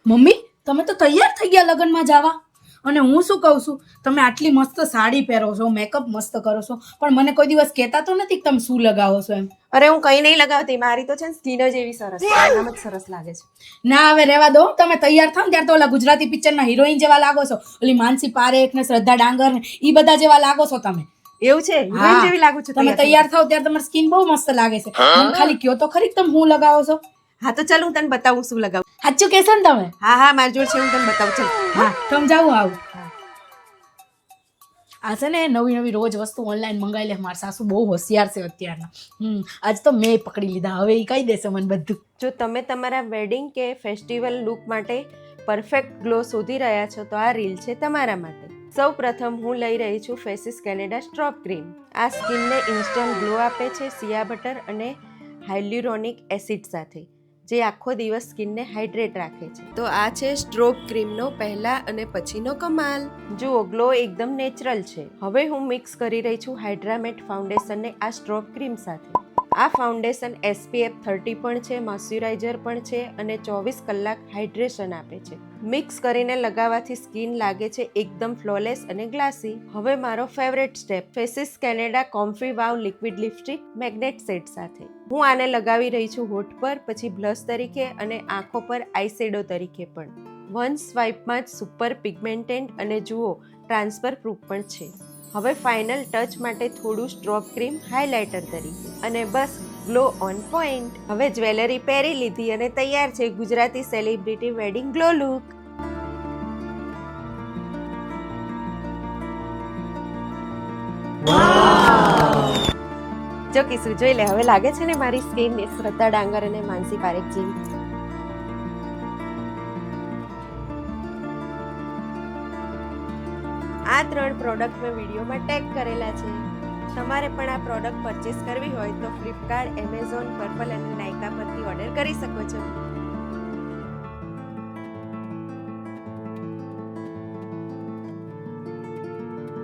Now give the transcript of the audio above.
Mummy તમે તો તૈયાર થઈ ગયા લગ્નમાં જવા અને હું શું કહું છું તમે આટલી મસ્ત સાડી પહેરો છો મેકઅપ મસ્ત કરો છો પણ મને કોઈ દિવસ કહેતા તો નથી કે તમે શું લગાવો છો એમ અરે હું કઈ નહીં લગાવતી, મારી તો છે ને સ્કિન જ એવી સરસ છે, આમ જ સરસ લાગે છે. ના હવે રહેવા દો તમે તૈયાર થાવ ને ત્યારે તો ઓલા ગુજરાતી પિક્ચરના હિરોઈન જેવા લાગો છો ઓલી માનસી પારેખ ને શ્રદ્ધા ડાંગર ને ઈ બધા જેવા લાગો છો તમે એવું છે? હિરોઈન જેવી લાગુ છું તમે તૈયાર થાવ ત્યારે તમારી સ્કિન બહુ મસ્ત લાગે છે મને ખાલી કયો તો ખરી તમે હું લગાવો છો હા તો ચાલ હું તને બતાવું શું લગાવું. સાચું કહેશો ને તમે હા હા મારી જોડે છે, હું તને બતાવું. ચાલ હા સમજાવું આવું આ છે ને નવી નવી રોજ વસ્તુ ઓનલાઈન મંગાવી લે મારા સાસુ બહુ હોશિયાર છે અત્યારના આજ તો મેં પકડી લીધા હવે એ કહી દેશે મને બધું. જો તમે તમારા વેડિંગ કે ફેસ્ટિવલ લુક માટે પરફેક્ટ ગ્લો શોધી રહ્યા છો તો આ રીલ છે તમારા માટે. સૌ પ્રથમ હું લઈ રહી છું ફેસીસ કેનેડા સ્ટ્રોપ ક્રીમ. આ સ્કિનને ઇન્સ્ટન્ટ ગ્લો આપે છે સિયા બટર અને હાઇલ્યુરોનિક એસિડ સાથે, જે આખો દિવસ સ્કિનને હાઇડ્રેટ રાખે છે. તો આ છે સ્ટ્રોપ ક્રીમનો પહેલા અને પછીનો કમાલ. જુઓ ગ્લો એકદમ નેચરલ છે. હવે હું મિક્સ કરી રહી છું હાઇડ્રામેટ ફાઉન્ડેશનને આ સ્ટ્રોપ ક્રીમ સાથે. આ ફાઉન્ડેશન SPF 30 પણ છે, મોઇશ્ચરાઇઝર પણ છે અને 24 કલાક હાઇડ્રેશન આપે છે. મિક્સ કરીને લગાવવાથી સ્કિન લાગે છે એકદમ ફ્લોલેસ અને ગ્લાસી. હવે મારો ફેવરેટ સ્ટેપ, ફેસીસ કેનેડા કોમ્ફી વાવ લિક્વિડ લિપસ્ટિક મેગ્નેટ સેટ સાથે. હું આને લગાવી રહી છું હોઠ પર, પછી બ્લશ તરીકે અને આંખો પર આઈશેડો તરીકે પણ. વન સ્વાઇપમાં જ સુપર પિગમેન્ટેડ અને જુઓ ટ્રાન્સફર પ્રૂફ પણ છે. હવે ફાઇનલ ટચ માટે થોડું સ્ટ્રોપ ક્રીમ હાઇલાઇટર તરીકે અને બસ ગ્લો ઓન પોઈન્ટ. હવે જ્વેલરી પહેરી લીધી અને તૈયાર છે Gujarati celebrity wedding glow look. જો કિસુ જોઈ લે, હવે લાગે છે ને મારી સ્કિન શ્રદ્ધા ડાંગર અને માનસી પારેખ જેવી. આ 3 પ્રોડક્ટ મેં વિડીયોમાં ટેગ કરેલા છે. તમારે પણ આ પ્રોડક્ટ પરચેસ કરવી હોય તો ફ્લિપકાર્ટ, એમેઝોન, પર્પલ અને નાયકા પરથી ઓર્ડર કરી શકો છો.